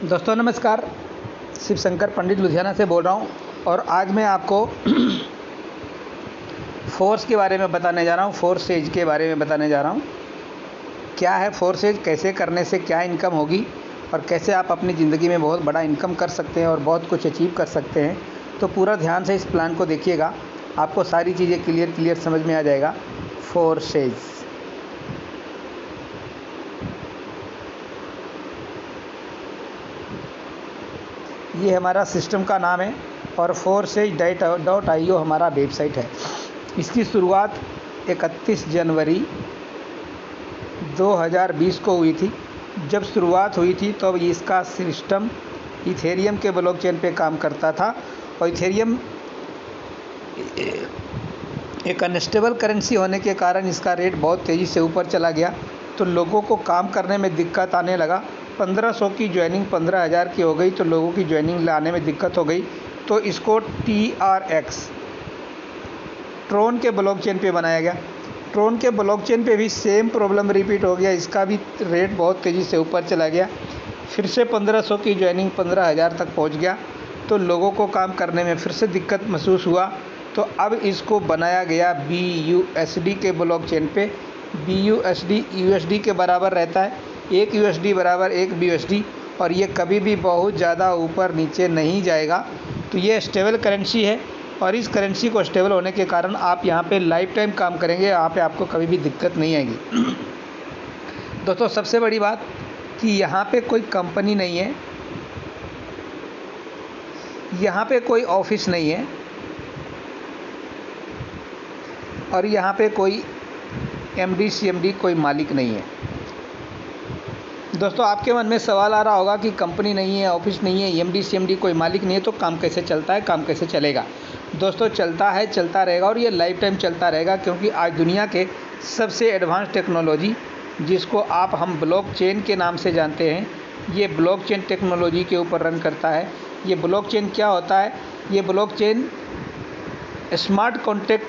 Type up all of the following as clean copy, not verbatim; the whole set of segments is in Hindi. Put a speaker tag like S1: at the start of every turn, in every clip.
S1: दोस्तों नमस्कार, शिव शंकर पंडित लुधियाना से बोल रहा हूँ और आज मैं आपको फोर्स के बारे में बताने जा रहा हूँ। फोर्स एज के बारे में बताने जा रहा हूँ। क्या है फोर्स एज, कैसे करने से क्या इनकम होगी और कैसे आप अपनी ज़िंदगी में बहुत बड़ा इनकम कर सकते हैं और बहुत कुछ अचीव कर सकते हैं। तो पूरा ध्यान से इस प्लान को देखिएगा, आपको सारी चीज़ें क्लियर समझ में आ जाएगा। फोर्स एज ये हमारा सिस्टम का नाम है और forceage.io हमारा वेबसाइट है। इसकी शुरुआत 31 जनवरी 2020 को हुई थी। जब शुरुआत हुई थी तो इसका सिस्टम इथेरियम के ब्लॉकचेन पे काम करता था और इथेरियम एक अनस्टेबल करेंसी होने के कारण इसका रेट बहुत तेज़ी से ऊपर चला गया, तो लोगों को काम करने में दिक्कत आने लगा। 1500 की ज्वाइनिंग 15,000 की हो गई, तो लोगों की ज्वाइनिंग लाने में दिक्कत हो गई। तो इसको TRX ट्रोन के ब्लॉकचेन पे बनाया गया। ट्रोन के ब्लॉकचेन पे भी सेम प्रॉब्लम रिपीट हो गया, इसका भी रेट बहुत तेज़ी से ऊपर चला गया। फिर से 1500 की ज्वाइनिंग 15,000 तक पहुंच गया, तो लोगों को काम करने में फिर से दिक्कत महसूस हुआ। तो अब इसको बनाया गया BUSD के ब्लॉकचेन पे। BUSD USD के बराबर रहता है, 1 USD बराबर 1 BUSD, और ये कभी भी बहुत ज़्यादा ऊपर नीचे नहीं जाएगा। तो ये स्टेबल करेंसी है और इस करेंसी को स्टेबल होने के कारण आप यहाँ पे लाइफ टाइम काम करेंगे, यहाँ पे आपको कभी भी दिक्कत नहीं आएगी। दोस्तों सबसे बड़ी बात कि यहाँ पे कोई कंपनी नहीं है, यहाँ पे कोई ऑफिस नहीं है और यहाँ पे कोई MD CMD कोई मालिक नहीं है। दोस्तों आपके मन में सवाल आ रहा होगा कि कंपनी नहीं है, ऑफिस नहीं है, MD CMD कोई मालिक नहीं है, तो काम कैसे चलता है, काम कैसे चलेगा। दोस्तों चलता है, चलता रहेगा और ये लाइफ टाइम चलता रहेगा, क्योंकि आज दुनिया के सबसे एडवांस टेक्नोलॉजी जिसको हम ब्लॉकचेन के नाम से जानते हैं, ये ब्लॉकचेन टेक्नोलॉजी के ऊपर रन करता है। ये ब्लॉकचेन क्या होता है? ये ब्लॉकचेन स्मार्ट कॉन्ट्रैक्ट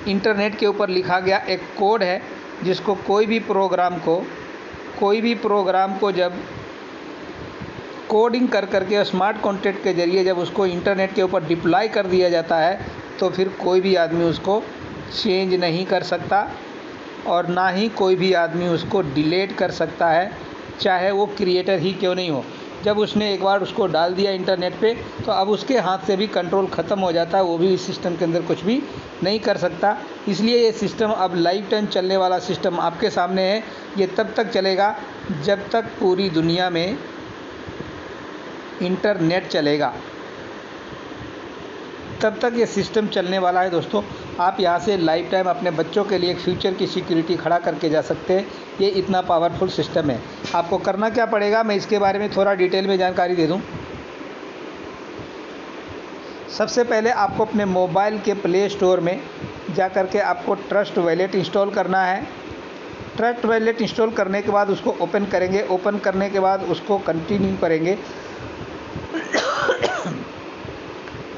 S1: इंटरनेट के ऊपर लिखा गया एक कोड है, जिसको कोई भी प्रोग्राम को जब कोडिंग करके स्मार्ट कॉन्ट्रैक्ट के ज़रिए जब उसको इंटरनेट के ऊपर डिप्लॉय कर दिया जाता है, तो फिर कोई भी आदमी उसको चेंज नहीं कर सकता और ना ही कोई भी आदमी उसको डिलीट कर सकता है, चाहे वो क्रिएटर ही क्यों नहीं हो। जब उसने एक बार उसको डाल दिया इंटरनेट पे, तो अब उसके हाथ से भी कंट्रोल ख़त्म हो जाता है, वो भी इस सिस्टम के अंदर कुछ भी नहीं कर सकता। इसलिए ये सिस्टम अब लाइफ टाइम चलने वाला सिस्टम आपके सामने है। ये तब तक चलेगा जब तक पूरी दुनिया में इंटरनेट चलेगा, तब तक ये सिस्टम चलने वाला है। दोस्तों आप यहाँ से लाइफ टाइम अपने बच्चों के लिए एक फ्यूचर की सिक्योरिटी खड़ा करके जा सकते हैं। ये इतना पावरफुल सिस्टम है। आपको करना क्या पड़ेगा, मैं इसके बारे में थोड़ा डिटेल में जानकारी दे दूँ। सबसे पहले आपको अपने मोबाइल के प्ले स्टोर में जा कर के आपको ट्रस्ट वॉलेट इंस्टॉल करना है। ट्रस्ट वॉलेट इंस्टॉल करने के बाद उसको ओपन करेंगे। ओपन करने के बाद उसको कंटिन्यू करेंगे।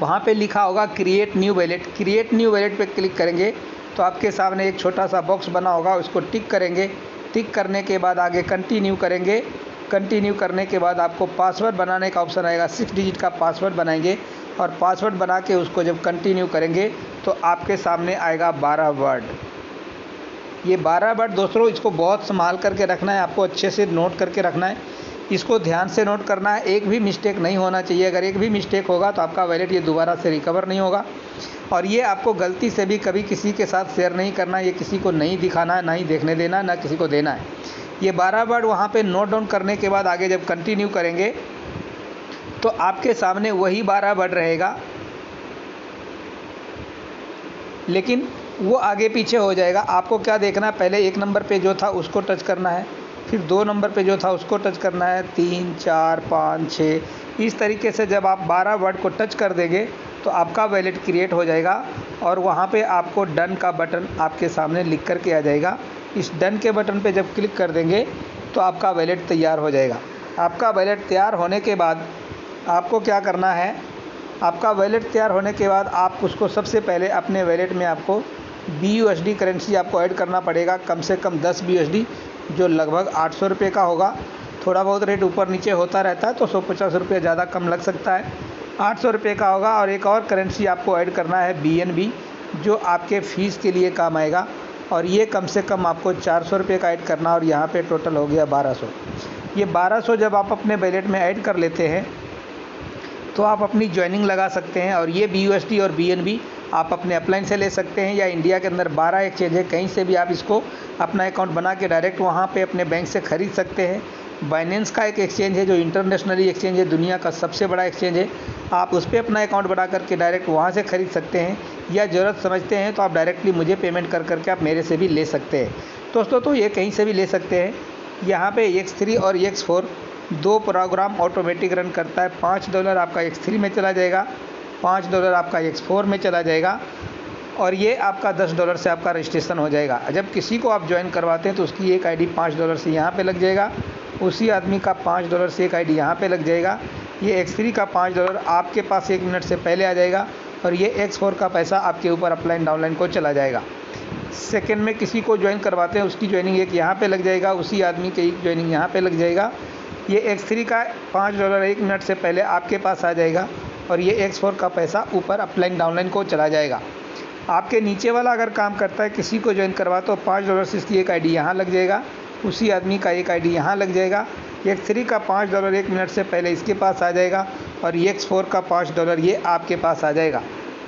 S1: वहाँ पे लिखा होगा create new wallet. Create new wallet पे क्लिक करेंगे तो आपके सामने एक छोटा सा बॉक्स बना होगा, उसको टिक करेंगे। टिक करने के बाद आगे कंटिन्यू करेंगे। कंटिन्यू करने के बाद आपको पासवर्ड बनाने का ऑप्शन आएगा। 6 डिजिट का पासवर्ड बनाएंगे और पासवर्ड बना के उसको जब कंटिन्यू करेंगे तो आपके सामने आएगा 12 वर्ड। ये 12 वर्ड दोस्तों, इसको बहुत संभाल करके रखना है, आपको अच्छे से नोट करके रखना है। इसको ध्यान से नोट करना है, एक भी मिस्टेक नहीं होना चाहिए। अगर एक भी मिस्टेक होगा तो आपका वॉलेट ये दोबारा से रिकवर नहीं होगा। और ये आपको गलती से भी कभी किसी के साथ शेयर नहीं करना, ये किसी को नहीं दिखाना है, ना ही देखने देना, ना किसी को देना है। ये 12 वर्ड वहाँ पे नोट डाउन करने के बाद आगे जब कंटिन्यू करेंगे तो आपके सामने वही 12 वर्ड रहेगा, लेकिन वो आगे पीछे हो जाएगा। आपको क्या देखना है, पहले 1 नंबर पे जो था उसको टच करना है, फिर 2 नंबर पे जो था उसको टच करना है, 3 4 5 6, इस तरीके से जब आप 12 वर्ड को टच कर देंगे तो आपका वॉलेट क्रिएट हो जाएगा और वहाँ पे आपको डन का बटन आपके सामने लिख कर के आ जाएगा। इस डन के बटन पे जब क्लिक कर देंगे तो आपका वॉलेट तैयार हो जाएगा। आपका वॉलेट तैयार होने के बाद आपको क्या करना है, आपका वॉलेट तैयार होने के बाद आप उसको सबसे पहले अपने वॉलेट में आपको BUSD करेंसी आपको ऐड करना पड़ेगा, कम से कम 10 BUSD, जो लगभग 800 रुपये का होगा। थोड़ा बहुत रेट ऊपर नीचे होता रहता है, तो 150 रुपये ज़्यादा कम लग सकता है। 800 रुपये का होगा। और एक और करेंसी आपको ऐड करना है BNB, जो आपके फ़ीस के लिए काम आएगा, और ये कम से कम आपको 400 रुपये का ऐड करना, और यहाँ पे टोटल हो गया 1200। ये 1200 जब आप अपने वैलेट में ऐड कर लेते हैं तो आप अपनी ज्वाइनिंग लगा सकते हैं। और ये BUSD और BNB आप अपने अपलाइन से ले सकते हैं, या इंडिया के अंदर 12 एक्सचेंज है, कहीं से भी आप इसको अपना अकाउंट बना के डायरेक्ट वहाँ पे अपने बैंक से ख़रीद सकते हैं। बाइनेंस का एक एक्सचेंज है जो इंटरनेशनली एक्सचेंज है, दुनिया का सबसे बड़ा एक्सचेंज है। आप उस पर अपना अकाउंट बना करके डायरेक्ट वहाँ से ख़रीद सकते हैं, या ज़रूरत समझते हैं तो आप डायरेक्टली मुझे पेमेंट कर करके आप मेरे से भी ले सकते हैं दोस्तों। तो ये कहीं से भी ले सकते हैं। यहाँ पे X3 और X4 दो प्रोग्राम ऑटोमेटिक रन करता है। $5 आपका X3 में चला जाएगा, $5 आपका X4 में चला जाएगा, और ये आपका $10 से आपका रजिस्ट्रेशन हो जाएगा। जब किसी को आप ज्वाइन करवाते हैं तो उसकी एक ID $5 से यहाँ पे लग जाएगा, उसी आदमी का $5 से एक ID यहाँ पे लग जाएगा। ये X3 का $5 आपके पास 1 मिनट से पहले आ जाएगा, और ये X4 का पैसा आपके ऊपर अपलाइन डाउनलाइन को चला जाएगा। सेकंड में किसी को ज्वाइन करवाते हैं उसकी ज्वाइनिंग एक यहाँ पे लग जाएगा, उसी आदमी की एक ज्वाइनिंग यहाँ पे लग जाएगा। ये X3 का $5 1 मिनट से पहले आपके पास आ जाएगा, और ये X4 का पैसा ऊपर अपलाइन डाउनलाइन को चला जाएगा। आपके नीचे वाला अगर काम करता है, किसी को ज्वाइन करवा तो $5 से इसकी एक ID यहाँ लग जाएगा, उसी आदमी का एक ID यहाँ लग जाएगा। X3 का $5 1 मिनट से पहले इसके पास आ जाएगा, और X4 का $5 ये आपके पास आ जाएगा।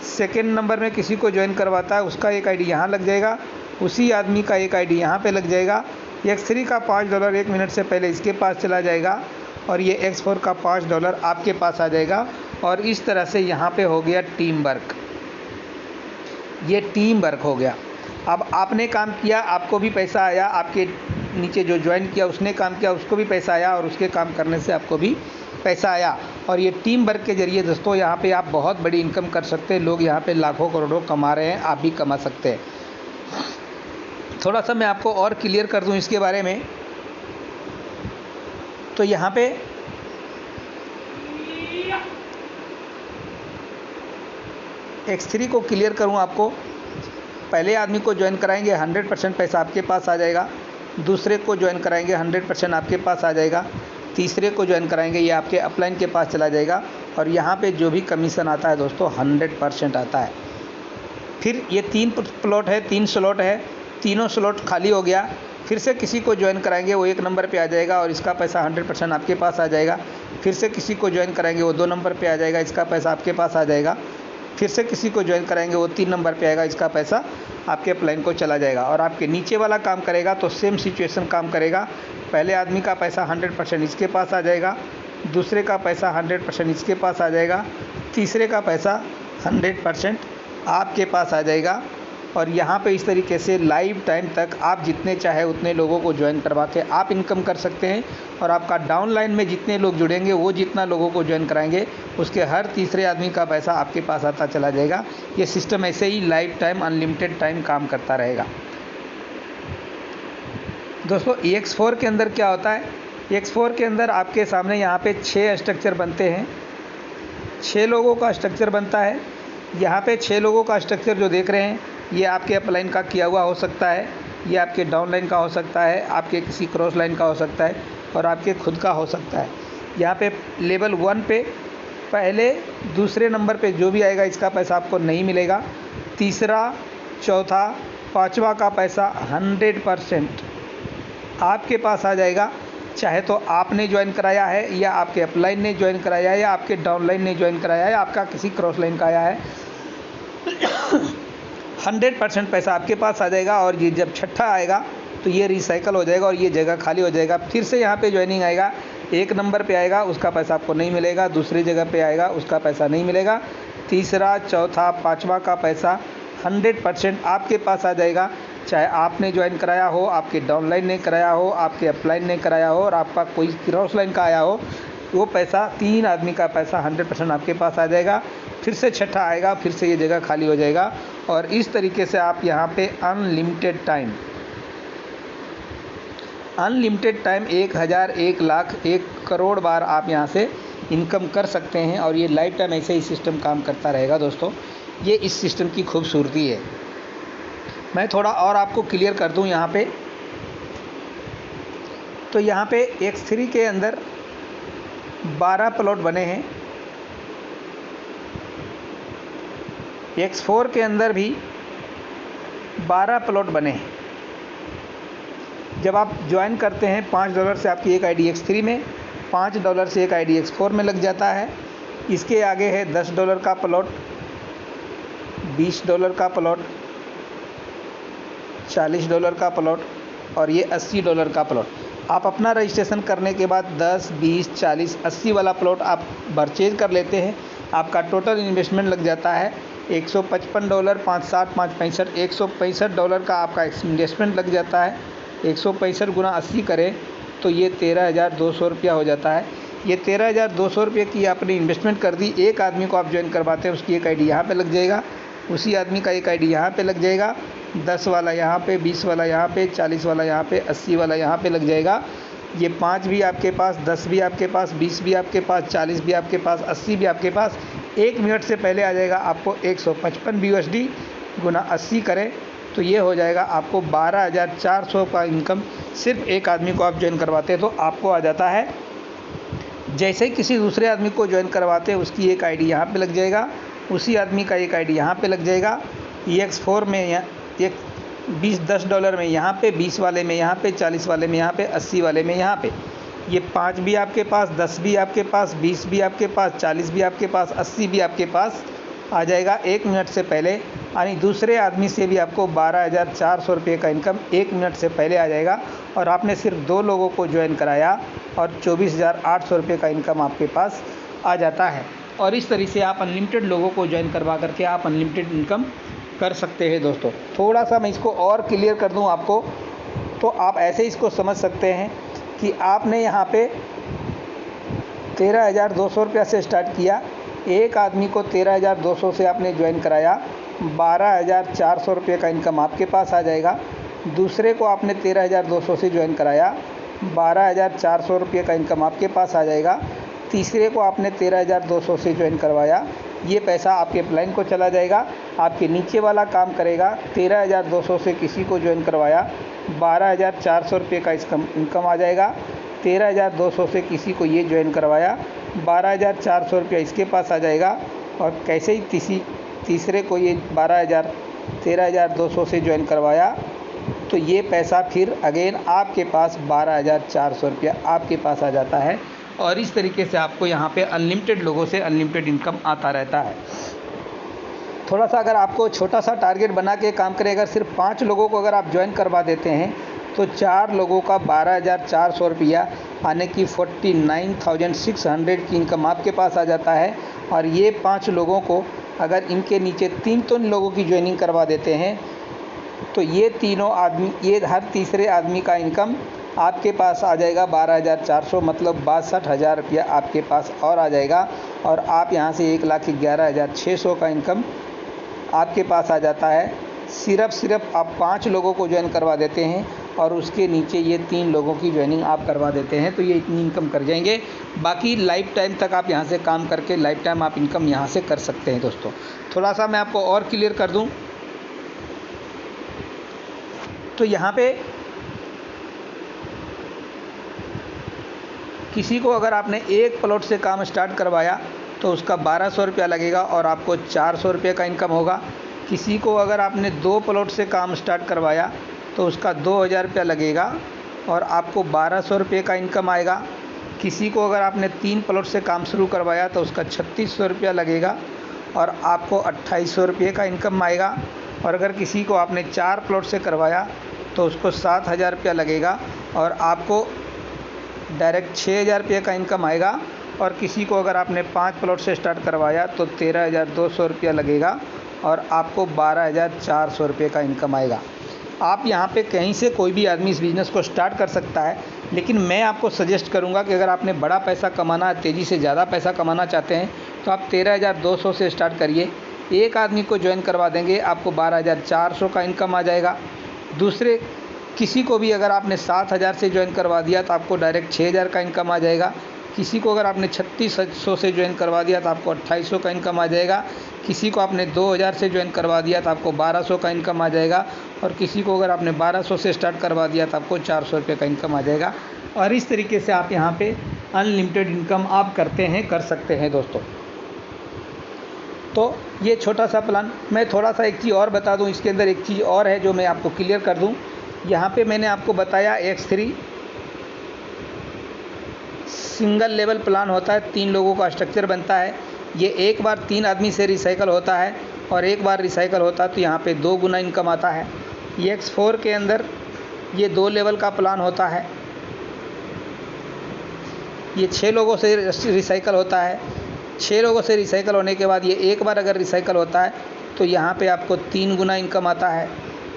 S1: सेकेंड नंबर में किसी को ज्वाइन करवाता है उसका एक ID यहाँ लग जाएगा, उसी आदमी का एक ID यहाँ पे लग जाएगा। X3 का $5 1 मिनट से पहले इसके पास चला जाएगा, और ये X4 का $5 आपके पास आ जाएगा। और इस तरह से यहाँ पे हो गया टीम वर्क, ये टीम वर्क हो गया। अब आपने काम किया, आपको भी पैसा आया, आपके नीचे जो ज्वाइन किया उसने काम किया, उसको भी पैसा आया, और उसके काम करने से आपको भी पैसा आया। और ये टीम वर्क के ज़रिए दोस्तों यहाँ पे आप बहुत बड़ी इनकम कर सकते हैं। लोग यहाँ पे लाखों करोड़ों कमा रहे हैं, आप भी कमा सकते हैं। थोड़ा सा मैं आपको और क्लियर कर दूं इसके बारे में। तो यहाँ पे X3 को क्लियर करूँ आपको, पहले आदमी को ज्वाइन कराएंगे 100% पैसा आपके पास आ जाएगा, दूसरे को ज्वाइन कराएंगे 100% आपके पास आ जाएगा, तीसरे को ज्वाइन कराएंगे ये आपके अपलाइन के पास चला जाएगा, और यहाँ पे जो भी कमीशन आता है दोस्तों 100% आता है। फिर ये 3 प्लॉट है, 3 स्लॉट है, तीनों स्लॉट खाली हो गया। फिर से किसी को ज्वाइन कराएंगे वो 1 नंबर पे आ जाएगा, और इसका पैसा 100% आपके पास आ जाएगा। फिर से किसी को ज्वाइन कराएंगे वो 2 नंबर पे आ जाएगा, इसका पैसा आपके पास आ जाएगा। फिर से किसी को ज्वाइन कराएंगे वो 3 नंबर पे आएगा, इसका पैसा आपके अपलाइन को चला जाएगा। और आपके नीचे वाला काम करेगा तो सेम सिचुएशन काम करेगा। पहले आदमी का पैसा 100% इसके पास आ जाएगा, दूसरे का पैसा 100% इसके पास आ जाएगा, तीसरे का पैसा 100% आपके पास आ जाएगा। और यहाँ पे इस तरीके से लाइफ टाइम तक आप जितने चाहे उतने लोगों को ज्वाइन करवा के आप इनकम कर सकते हैं। और आपका डाउन लाइन में जितने लोग जुड़ेंगे वो जितना लोगों को ज्वाइन कराएंगे उसके हर तीसरे आदमी का पैसा आपके पास आता चला जाएगा। ये सिस्टम ऐसे ही लाइफ टाइम अनलिमिटेड टाइम काम करता रहेगा। दोस्तों X4 के अंदर क्या होता है, X4 के अंदर आपके सामने यहाँ पे 6 स्ट्रक्चर बनते हैं, 6 लोगों का स्ट्रक्चर बनता है। यहाँ पे 6 लोगों का स्ट्रक्चर जो देख रहे हैं ये आपके अप लाइन का किया हुआ हो सकता है, ये आपके डाउन लाइन का हो सकता है, आपके किसी क्रॉस लाइन का हो सकता है, और आपके खुद का हो सकता है। यहाँ पे लेवल 1 पे पहले दूसरे नंबर पे जो भी आएगा इसका पैसा आपको नहीं मिलेगा। तीसरा, चौथा, पांचवा का पैसा 100% आपके पास आ जाएगा, चाहे तो आपने ज्वाइन कराया है, या आपके अपलाइन ने ज्वाइन कराया है, या आपके डाउनलाइन ने ज्वाइन कराया है, या आपका किसी क्रॉस लाइन का आया है। 100% पैसा आपके पास आ जाएगा। और ये जब छठा आएगा तो ये रिसाइकल हो जाएगा और ये जगह खाली हो जाएगा। फिर से यहाँ पे ज्वाइनिंग आएगा, 1 नंबर पे आएगा उसका पैसा आपको नहीं मिलेगा, दूसरी जगह पे आएगा उसका पैसा नहीं मिलेगा, तीसरा, चौथा, पाँचवा का पैसा 100% आपके पास आ जाएगा, चाहे आपने ज्वाइन कराया हो, आपके डाउनलाइन ने कराया हो, आपके अपलाइन ने कराया हो, और आपका कोई क्रॉस लाइन का आया हो, वो पैसा 3 आदमी का पैसा 100% आपके पास आ जाएगा। फिर से छठा आएगा, फिर से ये जगह खाली हो जाएगा। और इस तरीके से आप यहाँ पे अनलिमिटेड टाइम 1000, 1 लाख, 1 करोड़ बार आप यहाँ से इनकम कर सकते हैं। और ये लाइफ टाइम ऐसे ही सिस्टम काम करता रहेगा दोस्तों। ये इस सिस्टम की खूबसूरती है। मैं थोड़ा और आपको क्लियर कर दूं यहाँ पे। तो यहाँ पे X3 के अंदर 12 प्लॉट बने हैं, X4 के अंदर भी 12 प्लॉट बने हैं। जब आप ज्वाइन करते हैं $5 से आपकी एक आईडी X3 में, $5 से एक आईडी X4 में लग जाता है। इसके आगे है $10 का प्लॉट, $20 का प्लॉट, $40 का प्लॉट और ये $80 का प्लॉट। आप अपना रजिस्ट्रेशन करने के बाद 10, 20, 40, 80 वाला प्लॉट आप परचेज कर लेते हैं। आपका टोटल इन्वेस्टमेंट लग जाता है $155, 5, 7, 5, 65, $165 का आपका इन्वेस्टमेंट लग जाता है। 165 गुना 80 करें तो ये 13,200 रुपया हो जाता है। ये 13,200 रुपये की आपने इन्वेस्टमेंट कर दी। एक आदमी को आप ज्वाइन करवाते हैं, उसकी एक आईडी यहाँ पे लग जाएगा, उसी आदमी का एक आईडी यहाँ पे लग जाएगा, 10 वाला यहाँ पे, 20 वाला यहाँ पे, 40 वाला यहाँ पे, 80 वाला यहाँ पे लग जाएगा। ये 5 भी आपके पास, 10 भी आपके पास, 20 भी आपके पास, 40 भी आपके पास, 80 भी आपके पास। 1 मिनट से पहले आ जाएगा आपको 155 USD गुना 80 करें तो ये हो जाएगा आपको 12,400 का इनकम। सिर्फ एक आदमी को आप ज्वाइन करवाते हैं तो आपको आ जाता है। जैसे ही किसी दूसरे आदमी को ज्वाइन करवाते हैं उसकी एक आईडी यहाँ पे लग जाएगा, उसी आदमी का एक आईडी यहाँ पे लग जाएगा। X4 में एक $10 में यहाँ पे, 20 वाले में यहाँ पे, 40 वाले में यहाँ पे, 80 वाले में यहाँ पे। ये 5 भी आपके पास, 10 भी आपके पास, 20 भी आपके पास, 40 भी आपके पास, 80 भी आपके पास आ जाएगा 1 मिनट से पहले। यानी दूसरे आदमी से भी आपको 12,400 रुपये का इनकम 1 मिनट से पहले आ जाएगा। और आपने सिर्फ 2 लोगों को ज्वाइन कराया और 24,800 रुपये का इनकम आपके पास आ जाता है। और इस तरीके से आप अनलिमिटेड लोगों को ज्वाइन करवा करके आप अनलिमिटेड इनकम कर सकते हैं दोस्तों। थोड़ा सा मैं इसको और क्लियर कर दूं आपको, तो आप ऐसे इसको समझ सकते हैं कि आपने यहाँ पे 13,200 रुपया से स्टार्ट किया, एक आदमी को 13,200 से आपने ज्वाइन कराया, 12,400 रुपये का इनकम आपके पास आ जाएगा। दूसरे को आपने 13,200 से ज्वाइन कराया, 12,400 रुपये का इनकम आपके पास आ जाएगा। तीसरे को आपने 13,200 से ज्वाइन करवाया, ये पैसा आपके अपलाइन को चला जाएगा। आपके नीचे वाला काम करेगा, 13,200 से किसी को ज्वाइन करवाया, 12,400 रुपये का इनकम आ जाएगा। 13,200 से किसी को ये ज्वाइन करवाया, 12,400 रुपया इसके पास आ जाएगा। और कैसे ही तीसरे को ये 13,200 से ज्वाइन करवाया तो ये पैसा फिर अगेन आपके पास 12,400 रुपया आपके पास आ जाता है। और इस तरीके से आपको यहाँ पे अनलिमिटेड लोगों से अनलिमिटेड इनकम आता रहता है। थोड़ा सा अगर आपको छोटा सा टारगेट बना के काम करें, अगर सिर्फ 5 लोगों को अगर आप ज्वाइन करवा देते हैं तो 4 लोगों का 12,400 रुपया आने की 49,600 की इनकम आपके पास आ जाता है। और ये 5 लोगों को अगर इनके नीचे 3 लोगों की ज्वाइनिंग करवा देते हैं तो ये तीनों आदमी, ये हर तीसरे आदमी का इनकम आपके पास आ जाएगा 12,400, मतलब 62,000 रुपया आपके पास और आ जाएगा। और आप यहाँ से 1,11,600 का इनकम आपके पास आ जाता है। सिर्फ आप 5 लोगों को ज्वाइन करवा देते हैं और उसके नीचे ये 3 लोगों की ज्वाइनिंग आप करवा देते हैं तो ये इतनी इनकम कर जाएंगे। बाकी लाइफ टाइम तक आप यहाँ से काम करके लाइफ टाइम आप इनकम यहाँ से कर सकते हैं दोस्तों। थोड़ा सा मैं आपको और क्लियर कर दूँ तो यहाँ पे किसी को अगर आपने एक प्लॉट से काम स्टार्ट करवाया तो उसका 1,200 रुपया लगेगा और आपको 400 रुपये का इनकम होगा। किसी को अगर आपने 2 प्लॉट से काम स्टार्ट करवाया तो उसका 2,000 रुपया लगेगा और आपको 1,200 रुपये का इनकम आएगा। किसी को अगर आपने 3 प्लॉट से काम शुरू करवाया तो उसका 3,600 रुपया लगेगा और आपको 2,800 रुपये का इनकम आएगा। और अगर किसी को आपने 4 प्लॉट से करवाया तो उसको 7,000 रुपया लगेगा और आपको डायरेक्ट 6,000 रुपये का इनकम आएगा। और किसी को अगर आपने 5 प्लॉट से स्टार्ट करवाया तो 13,200 रुपया लगेगा और आपको 12,400 रुपये का इनकम आएगा। आप यहाँ पे कहीं से कोई भी आदमी इस बिज़नेस को स्टार्ट कर सकता है, लेकिन मैं आपको सजेस्ट करूँगा कि अगर आपने बड़ा पैसा कमाना है, तेज़ी से ज़्यादा पैसा कमाना चाहते हैं तो आप 13,200 से स्टार्ट करिए। एक आदमी को ज्वाइन करवा देंगे, आपको 12,400 का इनकम आ जाएगा। दूसरे किसी को भी अगर आपने 7,000 से ज्वाइन करवा दिया तो आपको डायरेक्ट 6,000 का इनकम आ जाएगा। किसी को अगर आपने 3,600 से ज्वाइन करवा दिया तो आपको 2,800 का इनकम आ जाएगा। किसी को आपने 2,000 से ज्वाइन करवा दिया तो आपको 1,200 का इनकम आ जाएगा। और किसी को अगर आपने 1,200 से स्टार्ट करवा दिया तो आपको 400 रुपये का इनकम आ जाएगा। और इस तरीके से आप यहाँ पे अनलिमिटेड इनकम आप कर सकते हैं दोस्तों। तो ये छोटा सा प्लान। मैं थोड़ा सा एक चीज़ और बता दूं, इसके अंदर एक चीज़ और है जो मैं आपको क्लियर कर दूं। यहाँ पे मैंने आपको बताया X3 सिंगल लेवल प्लान होता है, 3 लोगों का स्ट्रक्चर बनता है। ये एक बार 3 आदमी से रिसाइकल होता है और एक बार रिसाइकल होता है तो यहाँ पे 2 गुना इनकम आता है। ये X4 के अंदर ये 2 लेवल का प्लान होता है। ये 6 लोगों से रिसाइकल होता है। 6 लोगों से रिसाइकल होने के बाद ये एक बार अगर रिसाइकल होता है तो यहाँ पे आपको 3 गुना इनकम आता है।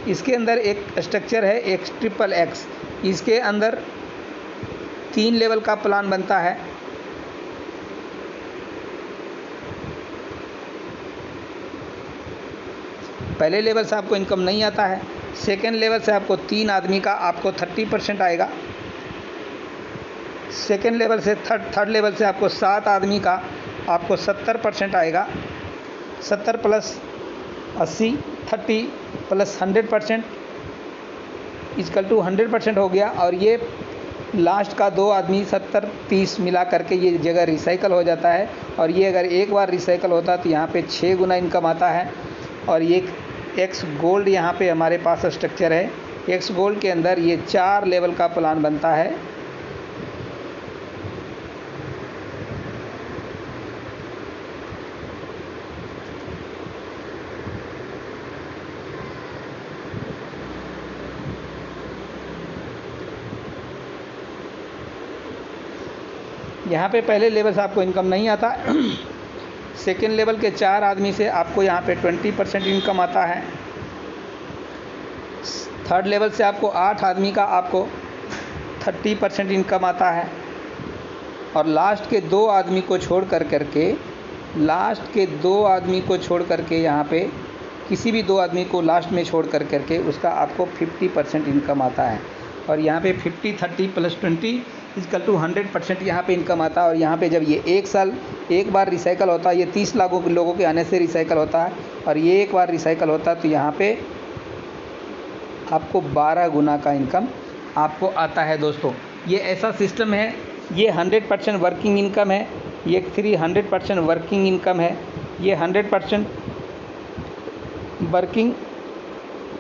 S1: इसके अंदर एक स्ट्रक्चर है XXX, इसके अंदर 3 लेवल का प्लान बनता है। पहले लेवल से आपको इनकम नहीं आता है। सेकेंड लेवल से आपको 3 आदमी का आपको 30% आएगा। सेकेंड लेवल से थर्ड लेवल से आपको 7 आदमी का आपको 70% आएगा। 70 प्लस 80, 30 प्लस 100% इक्वल टू 100% हो गया। और ये लास्ट का 2 आदमी 70-30 मिला करके ये जगह रिसाइकल हो जाता है। और ये अगर एक बार रिसाइकल होता है तो यहाँ पे 6 गुना इनकम आता है। और ये X गोल्ड यहाँ पे हमारे पास स्ट्रक्चर है। X गोल्ड के अंदर ये 4 लेवल का प्लान बनता है। यहाँ पे पहले लेवल से आपको इनकम नहीं आता। सेकेंड लेवल के 4 आदमी से आपको यहाँ पे 20% इनकम आता है। थर्ड लेवल से आपको 8 आदमी का आपको 30% इनकम आता है। और लास्ट के 2 आदमी को छोड़ करके यहाँ पे किसी भी 2 आदमी को लास्ट में छोड़ करके उसका आपको 50% इनकम आता है। और यहाँ पे 50, 30 प्लस 20 इक्वल टू 100% यहाँ पे इनकम आता है। और यहाँ पे जब ये एक साल एक बार रिसाइकल होता है, ये 30 लाख लोगों के आने से रिसाइकल होता है और ये एक बार रिसाइकल होता है तो यहाँ पे आपको 12 गुना का इनकम आपको आता है दोस्तों। ये ऐसा सिस्टम है। ये 100% वर्किंग इनकम है। ये 100% वर्किंग इनकम है। ये 100% working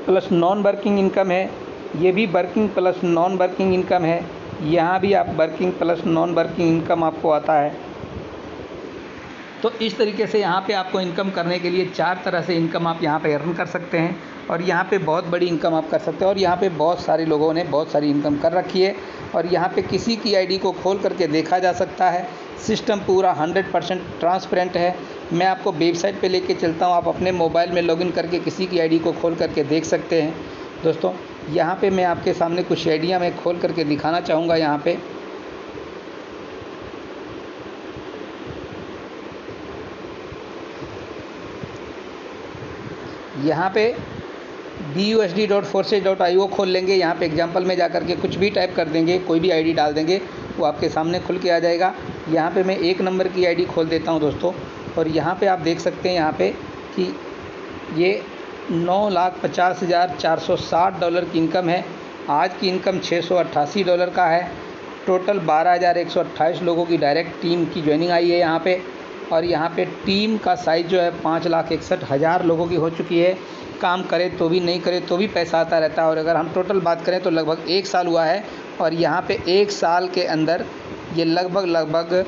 S1: plus non working income है। ये भी working plus non working income है। यहाँ भी आप working plus non working income आपको आता है। तो इस तरीके से यहाँ पे आपको इनकम करने के लिए 4 तरह से इनकम आप यहाँ पे अर्न कर सकते हैं और यहाँ पे बहुत बड़ी इनकम आप कर सकते हैं। और यहाँ पे बहुत सारे लोगों ने बहुत सारी इनकम कर रखी है और यहाँ पे किसी की आईडी को खोल करके देखा जा सकता है। सिस्टम पूरा 100% ट्रांसपेरेंट है। मैं आपको वेबसाइट पे लेके चलता हूँ, आप अपने मोबाइल में लॉगिन करके किसी की आईडी को खोल करके देख सकते हैं। दोस्तों यहाँ पे मैं आपके सामने कुछ आइडिया मैं खोल करके दिखाना चाहूँगा। यहाँ पे busd.forces.io खोल लेंगे। यहाँ पे एग्जांपल में जा कर के कुछ भी टाइप कर देंगे, कोई भी आईडी डाल देंगे, वो आपके सामने खुल के आ जाएगा। यहाँ पे मैं 1 नंबर की आईडी खोल देता हूँ दोस्तों। और यहाँ पे आप देख सकते हैं यहाँ पे कि ये $9,50,460 की इनकम है। आज की इनकम $688 का है। टोटल 12,128 लोगों की डायरेक्ट टीम की ज्वाइनिंग आई है यहाँ पे। और यहाँ पे टीम का साइज़ जो है 5,61,000 लोगों की हो चुकी है। काम करे तो भी नहीं करे तो भी पैसा आता रहता है। और अगर हम टोटल बात करें तो लगभग 1 साल हुआ है और यहाँ पे 1 साल के अंदर ये लगभग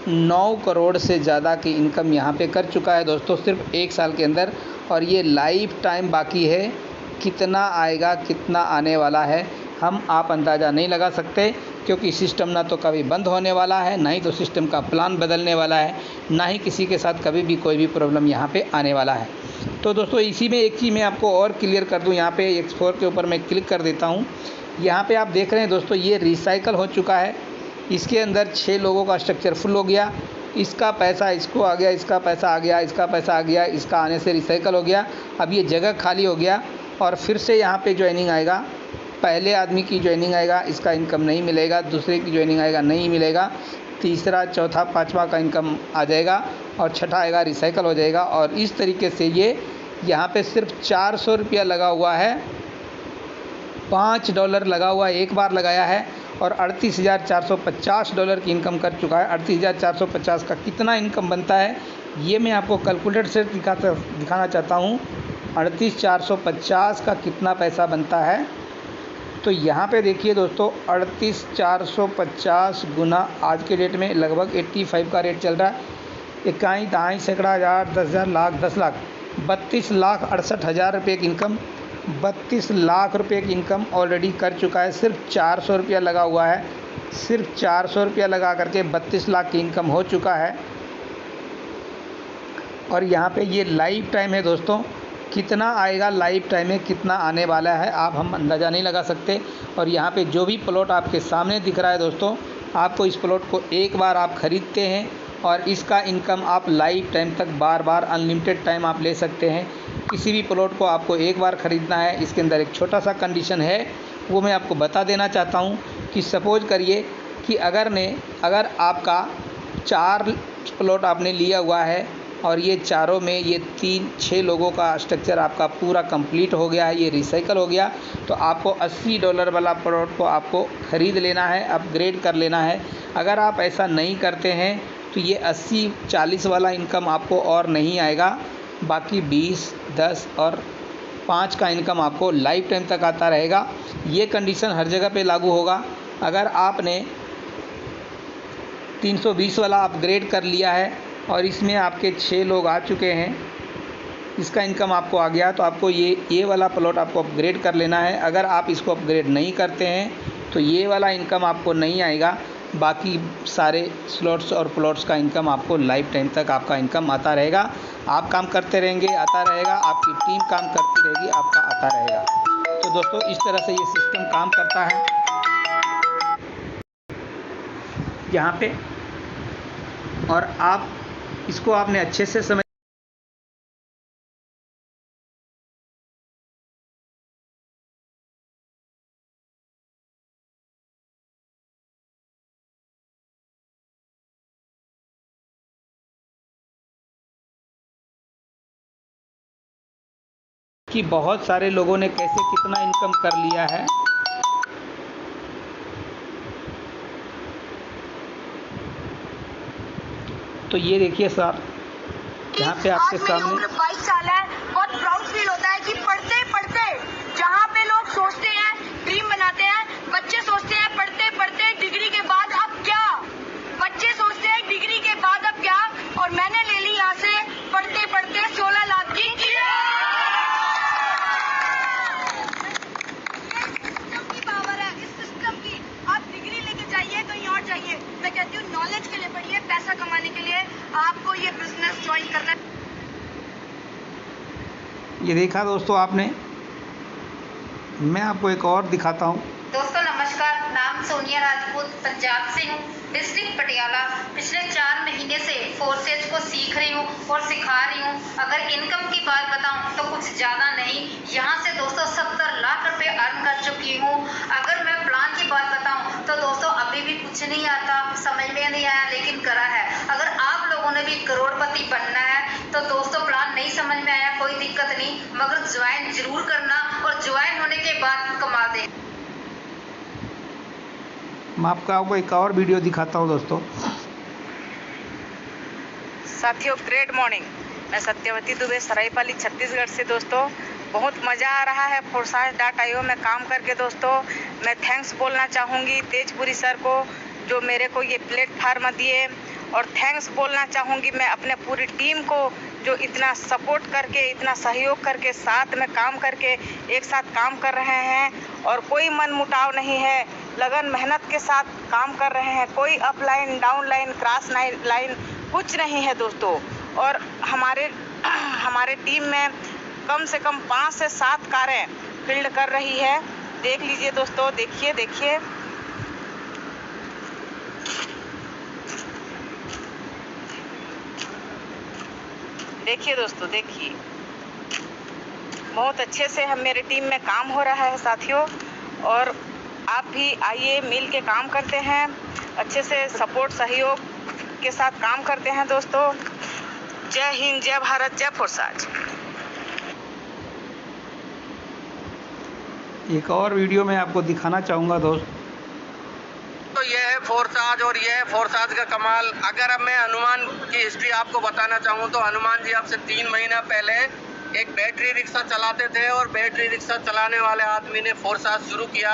S1: 9 करोड़ से ज़्यादा की इनकम यहाँ पे कर चुका है दोस्तों, सिर्फ 1 साल के अंदर। और ये लाइफ टाइम बाकी है, कितना आएगा कितना आने वाला है हम आप अंदाज़ा नहीं लगा सकते, क्योंकि सिस्टम ना तो कभी बंद होने वाला है, ना ही तो सिस्टम का प्लान बदलने वाला है, ना ही किसी के साथ कभी भी कोई भी प्रॉब्लम यहाँ पे आने वाला है। तो दोस्तों इसी में एक चीज़ मैं आपको और क्लियर कर दूँ। यहाँ पे X4 के ऊपर मैं क्लिक कर देता हूँ। यहाँ पे आप देख रहे हैं दोस्तों ये रिसाइकल हो चुका है। इसके अंदर 6 लोगों का स्ट्रक्चर फुल हो गया। इसका पैसा इसको आ गया, इसका पैसा आ गया, इसका पैसा आ गया, इसका आने से रिसाइकल हो गया। अब ये जगह खाली हो गया और फिर से यहाँ पे ज्वाइनिंग आएगा। पहले आदमी की ज्वाइनिंग आएगा, इसका इनकम नहीं मिलेगा। दूसरे की ज्वाइनिंग आएगा, नहीं मिलेगा। तीसरा, चौथा, 5वां का इनकम आ जाएगा और छठा आएगा, रिसाइकल हो जाएगा। और इस तरीके से ये यहाँ पे सिर्फ 400 रुपया लगा हुआ है, $5 लगा हुआ है, एक बार लगाया है। और $38,450 की इनकम कर चुका है। 38,450 का कितना इनकम बनता है ये मैं आपको कैलकुलेटर से दिखाना चाहता हूँ। 38,450 का कितना पैसा बनता है, तो यहाँ पे देखिए दोस्तों 38,450 गुना आज के डेट में लगभग 85 का रेट चल रहा है। इकाई दहाई सैकड़ा हज़ार 10,000 लाख 10 लाख 32,68,000 रुपये की इनकम, 32 लाख रुपये की इनकम ऑलरेडी कर चुका है। सिर्फ 400 रुपया लगा हुआ है, सिर्फ 400 रुपया लगा करके 32 लाख की इनकम हो चुका है। और यहाँ पे ये लाइफ टाइम है दोस्तों, कितना आएगा लाइफ टाइम में कितना आने वाला है आप हम अंदाज़ा नहीं लगा सकते। और यहाँ पे जो भी प्लॉट आपके सामने दिख रहा है दोस्तों, आपको इस प्लॉट को एक बार आप ख़रीदते हैं और इसका इनकम आप लाइफ टाइम तक बार बार अनलिमिटेड टाइम आप ले सकते हैं। किसी भी प्लॉट को आपको एक बार ख़रीदना है। इसके अंदर एक छोटा सा कंडीशन है, वो मैं आपको बता देना चाहता हूँ कि सपोज करिए कि अगर आपका 4 प्लॉट आपने लिया हुआ है और ये चारों में ये 3-6 लोगों का स्ट्रक्चर आपका पूरा कंप्लीट हो गया है, ये रिसाइकल हो गया, तो आपको $80 वाला प्लॉट को आपको ख़रीद लेना है, अपग्रेड कर लेना है। अगर आप ऐसा नहीं करते हैं तो ये 80-40 वाला इनकम आपको और नहीं आएगा, बाकी 20, 10 और 5 का इनकम आपको लाइफ टाइम तक आता रहेगा। ये कंडीशन हर जगह पे लागू होगा। अगर आपने 320 वाला अपग्रेड कर लिया है और इसमें आपके 6 लोग आ चुके हैं, इसका इनकम आपको आ गया, तो आपको ये वाला प्लॉट आपको अपग्रेड कर लेना है। अगर आप इसको अपग्रेड नहीं करते हैं तो ये वाला इनकम आपको नहीं आएगा, बाकी सारे स्लॉट्स और प्लॉट्स का इनकम आपको लाइफ टाइम तक आपका इनकम आता रहेगा। आप काम करते रहेंगे, आता रहेगा, आपकी टीम काम करती रहेगी, आपका आता रहेगा। तो दोस्तों इस तरह से ये सिस्टम काम करता है यहाँ पे, और आप इसको आपने अच्छे से समझ कि बहुत सारे लोगों ने कैसे कितना इनकम कर लिया है। तो ये देखिए सर, यहाँ पे आपके सामने
S2: 22 साल है। बहुत प्राउड फील होता है कि पढ़ते पढ़ते जहाँ पे लोग सोचते हैं ड्रीम बनाते हैं, बच्चे सोचते हैं पढ़ते पढ़ते डिग्री के बाद अब क्या, बच्चे सोचते हैं डिग्री के बाद अब क्या, और मैंने ले ली यहाँ से पढ़ते पढ़ते 16 लाख की पावर है। इस सिस्टम की आप डिग्री लेके जाइए, कहीं और जाइए। मैं कहती हूँ नॉलेज के लिए पढ़िए, पैसा कमाने के लिए आपको ये बिजनेस ज्वाइन करना है।
S1: ये देखा दोस्तों आपने, मैं आपको एक और दिखाता हूँ।
S3: दोस्तों नमस्कार, नाम सोनिया राजपूत, पंजाब से हूँ, डिस्ट्रिक्ट पटियाला। पिछले 4 महीने से फोर्सेज को सीख रही हूँ और सिखा रही हूँ। अगर इनकम की बात बताऊँ तो कुछ ज़्यादा नहीं, यहाँ से दोस्तों 70 लाख रुपए अर्न कर चुकी हूँ। अगर मैं प्लान की बात बताऊँ तो दोस्तों अभी भी कुछ नहीं आता, समझ में नहीं आया, लेकिन करा है। अगर आप लोगों ने भी करोड़पति बनना है तो दोस्तों प्लान नहीं समझ में आया कोई दिक्कत नहीं, मगर ज्वाइन जरूर करना और ज्वाइन होने के बाद कमा दें।
S1: मैं आपको एक और वीडियो दिखाता हूँ दोस्तों।
S4: साथियों ग्रेट मॉर्निंग, मैं सत्यवती दुबे सरायपाली छत्तीसगढ़ से। दोस्तों बहुत मज़ा आ रहा है forSage.io में काम करके। दोस्तों मैं थैंक्स बोलना चाहूँगी तेजपुरी सर को, जो मेरे को ये प्लेटफार्म दिए, और थैंक्स बोलना चाहूँगी मैं अपने पूरी टीम को, जो इतना सपोर्ट करके, इतना सहयोग करके, साथ में काम करके एक साथ काम कर रहे हैं, और कोई मन मुटाव नहीं है, लगन मेहनत के साथ काम कर रहे हैं। कोई up line, down line, cross line कुछ नहीं है दोस्तों। और हमारे टीम में कम से कम 5 से 7 कारें फील्ड कर रही है। देख लीजिए दोस्तों, देखिए देखिए दोस्तों, देखिए बहुत अच्छे से हम मेरे टीम में काम हो रहा है साथियों। और आप भी आइए, मिल के काम करते हैं, अच्छे से सपोर्ट सहयोग के साथ काम करते हैं दोस्तों। जय हिंद, जय भारत, जय forSage।
S1: एक और वीडियो मैं आपको दिखाना चाहूँगा दोस्त।
S5: फोर्साज और ये है फोर्साज का कमाल। अगर अब मैं हनुमान की हिस्ट्री आपको बताना चाहूँ तो हनुमान जी आपसे 3 महीना पहले एक बैटरी रिक्शा चलाते थे और बैटरी रिक्शा चलाने वाले आदमी ने फोर्साज शुरू किया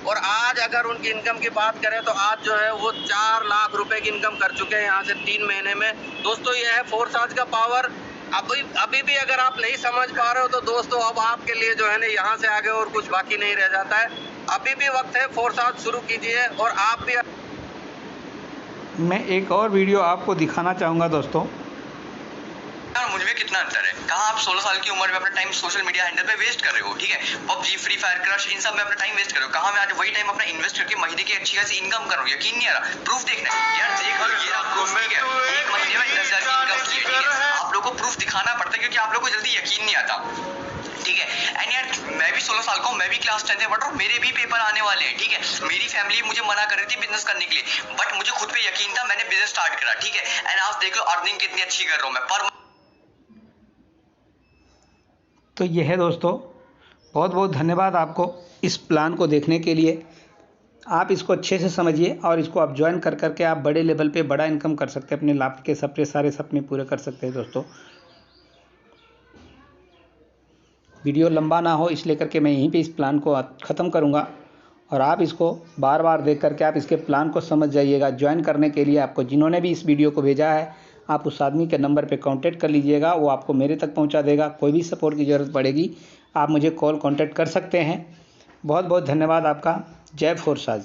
S5: और आज अगर उनकी इनकम की बात करें तो आज जो है वो 4 लाख रुपए की इनकम कर चुके हैं यहाँ से 3 महीने में। दोस्तों ये है फोर्साज का पावर। अभी भी अगर आप नहीं समझ पा रहे हो तो दोस्तों अब आपके लिए जो है ना यहाँ से आगे और कुछ बाकी नहीं रह जाता है। अभी भी वक्त है, फोर्साज शुरू कीजिए और आप भी।
S1: मैं एक और वीडियो आपको दिखाना चाहूँगा दोस्तों।
S6: मुझ में कितना अंतर है। कहाँ आप 16 साल की उम्र में अपना टाइम सोशल मीडिया हैंडल पे वेस्ट कर रहे हो, ठीक है, पबजी, फ्री फायर, क्रश, इन सब में अपना टाइम वेस्ट कर रहे हो। कहाँ मैं आज वही टाइम अपना इन्वेस्ट करके महीने की अच्छी खासी इनकम कर रहा हूँ। यकीन नहीं आ रहा, प्रूफ देखना है यार, देख लो ये प्रूफ, ठीक है, एक महीने में 10,000 की इनकम की है, ठीक है। आप लोगों को प्रूफ दिखाना पड़ता है क्योंकि आप लोगों को जल्दी यकीन नहीं आता, ठीक है। एंड यार मैं भी 16 साल का हूँ, मैं भी क्लास 10 में पढ़ रहा हूँ, मेरे भी पेपर आने वाले हैं, ठीक है। मेरी फैमिली मुझे मना कर रही थी बिजनेस करने के लिए, बट मुझे खुद पे यकीन था, मैंने बिजनेस स्टार्ट करा, ठीक है। एंड आज देख लो अर्निंग कितनी अच्छी कर रहा हूँ मैं पर।
S1: तो यह है दोस्तों, बहुत बहुत धन्यवाद आपको इस प्लान को देखने के लिए। आप इसको अच्छे से समझिए और इसको आप ज्वाइन कर करके आप बड़े लेवल पे बड़ा इनकम कर सकते हैं, अपने लाभ के सपने, सारे सपने पूरे कर सकते हैं दोस्तों। वीडियो लंबा ना हो इसलिए करके मैं यहीं पे इस प्लान को ख़त्म करूँगा और आप इसको बार बार देख करके आप इसके प्लान को समझ जाइएगा। ज्वाइन करने के लिए आपको जिन्होंने भी इस वीडियो को भेजा है, आप उस आदमी के नंबर पे कांटेक्ट कर लीजिएगा, वो आपको मेरे तक पहुंचा देगा। कोई भी सपोर्ट की ज़रूरत पड़ेगी आप मुझे कॉल कांटेक्ट कर सकते हैं। बहुत बहुत धन्यवाद आपका। जय फोर्साज।